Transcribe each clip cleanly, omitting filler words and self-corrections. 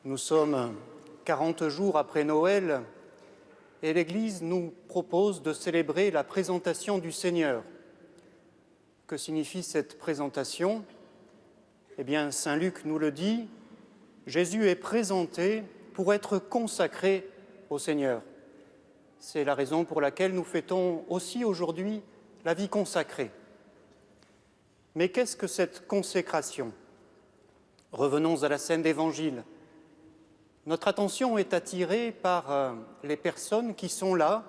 Nous sommes 40 jours après Noël et l'Église nous propose de célébrer la présentation du Seigneur. Que signifie cette présentation? Eh bien, saint Luc nous le dit, Jésus est présenté pour être consacré au Seigneur. C'est la raison pour laquelle nous fêtons aussi aujourd'hui la vie consacrée. Mais qu'est-ce que cette consécration? Revenons à la scène d'Évangile. Notre attention est attirée par les personnes qui sont là,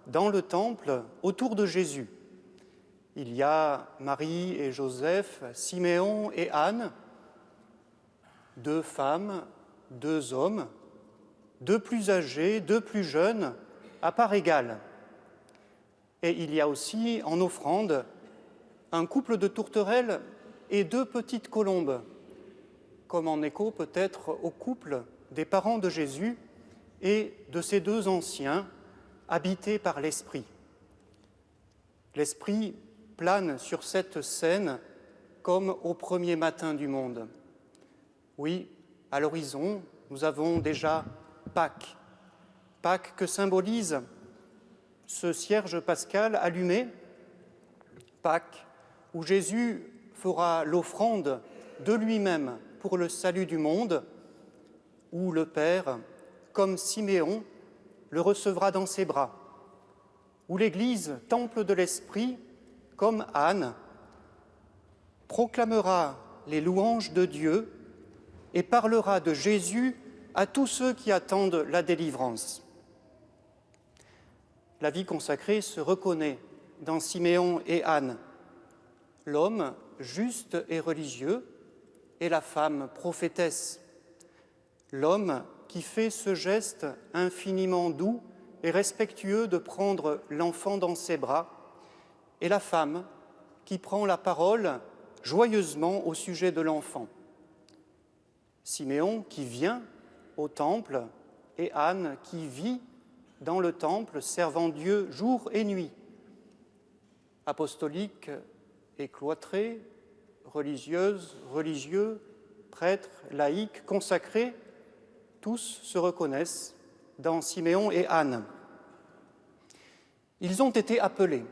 dans le temple, autour de Jésus. Il y a Marie et Joseph, Siméon et Anne, 2 femmes, 2 hommes, 2 plus âgés, 2 plus jeunes, à part égale. Et il y a aussi, en offrande, un couple de tourterelles et 2 petites colombes, comme en écho peut-être au couple des parents de Jésus et de ces 2 anciens habités par l'Esprit. L'Esprit plane sur cette scène comme au premier matin du monde. Oui, à l'horizon, nous avons déjà Pâques. Pâques que symbolise ce cierge pascal allumé, Pâques où Jésus fera l'offrande de lui-même pour le salut du monde, où le Père, comme Siméon, le recevra dans ses bras, où l'Église, temple de l'Esprit, comme Anne, proclamera les louanges de Dieu et parlera de Jésus à tous ceux qui attendent la délivrance. La vie consacrée se reconnaît dans Siméon et Anne, l'homme juste et religieux et la femme prophétesse, l'homme qui fait ce geste infiniment doux et respectueux de prendre l'enfant dans ses bras, et la femme qui prend la parole joyeusement au sujet de l'enfant. Siméon qui vient au temple et Anne qui vit dans le temple, servant Dieu jour et nuit. Apostolique et cloîtrés, religieuses, religieux, prêtres, laïcs, consacrés, tous se reconnaissent dans Siméon et Anne. Ils ont été appelés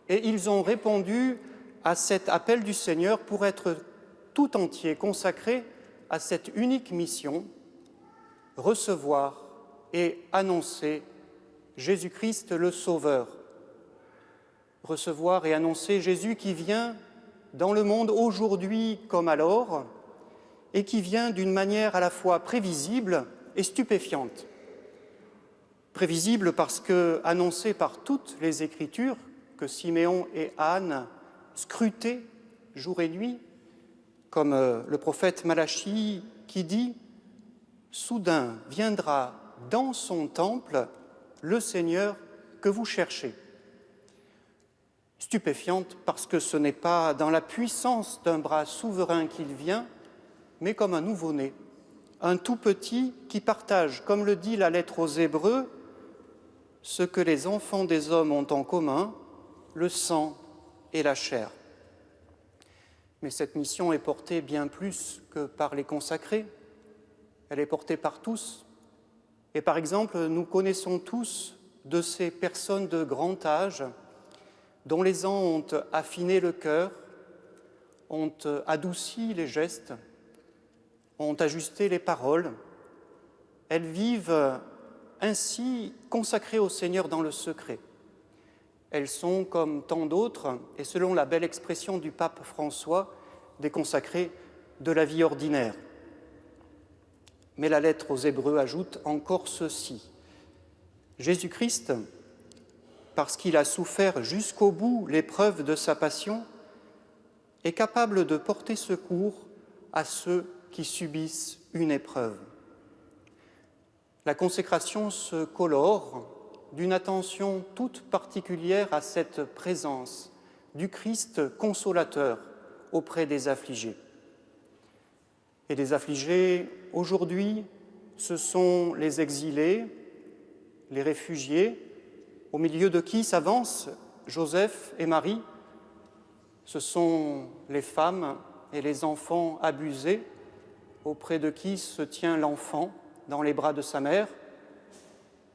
et ils ont répondu à cet appel du Seigneur pour être tout entiers consacrés à cette unique mission, recevoir et annoncer Jésus-Christ le Sauveur. Recevoir et annoncer Jésus qui vient dans le monde aujourd'hui comme alors et qui vient d'une manière à la fois prévisible et stupéfiante. Prévisible parce que annoncé par toutes les Écritures que Siméon et Anne scrutaient jour et nuit, comme le prophète Malachie qui dit « Soudain viendra dans son temple le Seigneur que vous cherchez ». Stupéfiante parce que ce n'est pas dans la puissance d'un bras souverain qu'il vient, mais comme un nouveau-né, un tout petit qui partage, comme le dit la lettre aux Hébreux, ce que les enfants des hommes ont en commun, le sang et la chair. Mais cette mission est portée bien plus que par les consacrés, elle est portée par tous. Et par exemple, nous connaissons tous de ces personnes de grand âge dont les ans ont affiné le cœur, ont adouci les gestes, ont ajusté les paroles. Elles vivent ainsi consacrées au Seigneur dans le secret. Elles sont, comme tant d'autres, et selon la belle expression du pape François, des consacrés de la vie ordinaire. Mais la lettre aux Hébreux ajoute encore ceci. Jésus-Christ, parce qu'il a souffert jusqu'au bout l'épreuve de sa passion, est capable de porter secours à ceux qui subissent une épreuve. La consécration se colore d'une attention toute particulière à cette présence du Christ consolateur auprès des affligés. Et les affligés, aujourd'hui, ce sont les exilés, les réfugiés, au milieu de qui s'avancent Joseph et Marie. Ce sont les femmes et les enfants abusés, auprès de qui se tient l'enfant dans les bras de sa mère.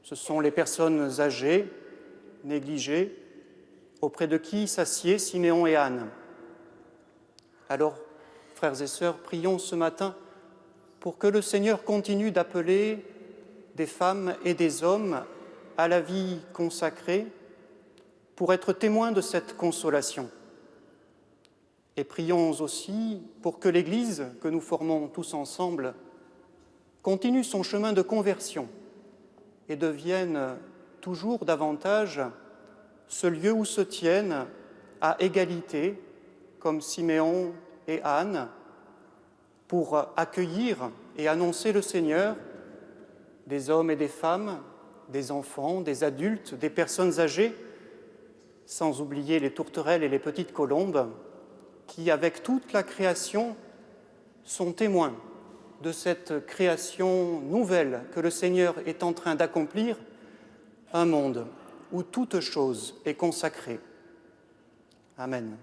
Ce sont les personnes âgées, négligées, auprès de qui s'assied Siméon et Anne. Alors, frères et sœurs, prions ce matin pour que le Seigneur continue d'appeler des femmes et des hommes à la vie consacrée pour être témoins de cette consolation. Et prions aussi pour que l'Église, que nous formons tous ensemble, continue son chemin de conversion et devienne toujours davantage ce lieu où se tiennent à égalité, comme Siméon et Anne, pour accueillir et annoncer le Seigneur, des hommes et des femmes, des enfants, des adultes, des personnes âgées, sans oublier les tourterelles et les petites colombes, qui, avec toute la création, sont témoins de cette création nouvelle que le Seigneur est en train d'accomplir, un monde où toute chose est consacrée. Amen.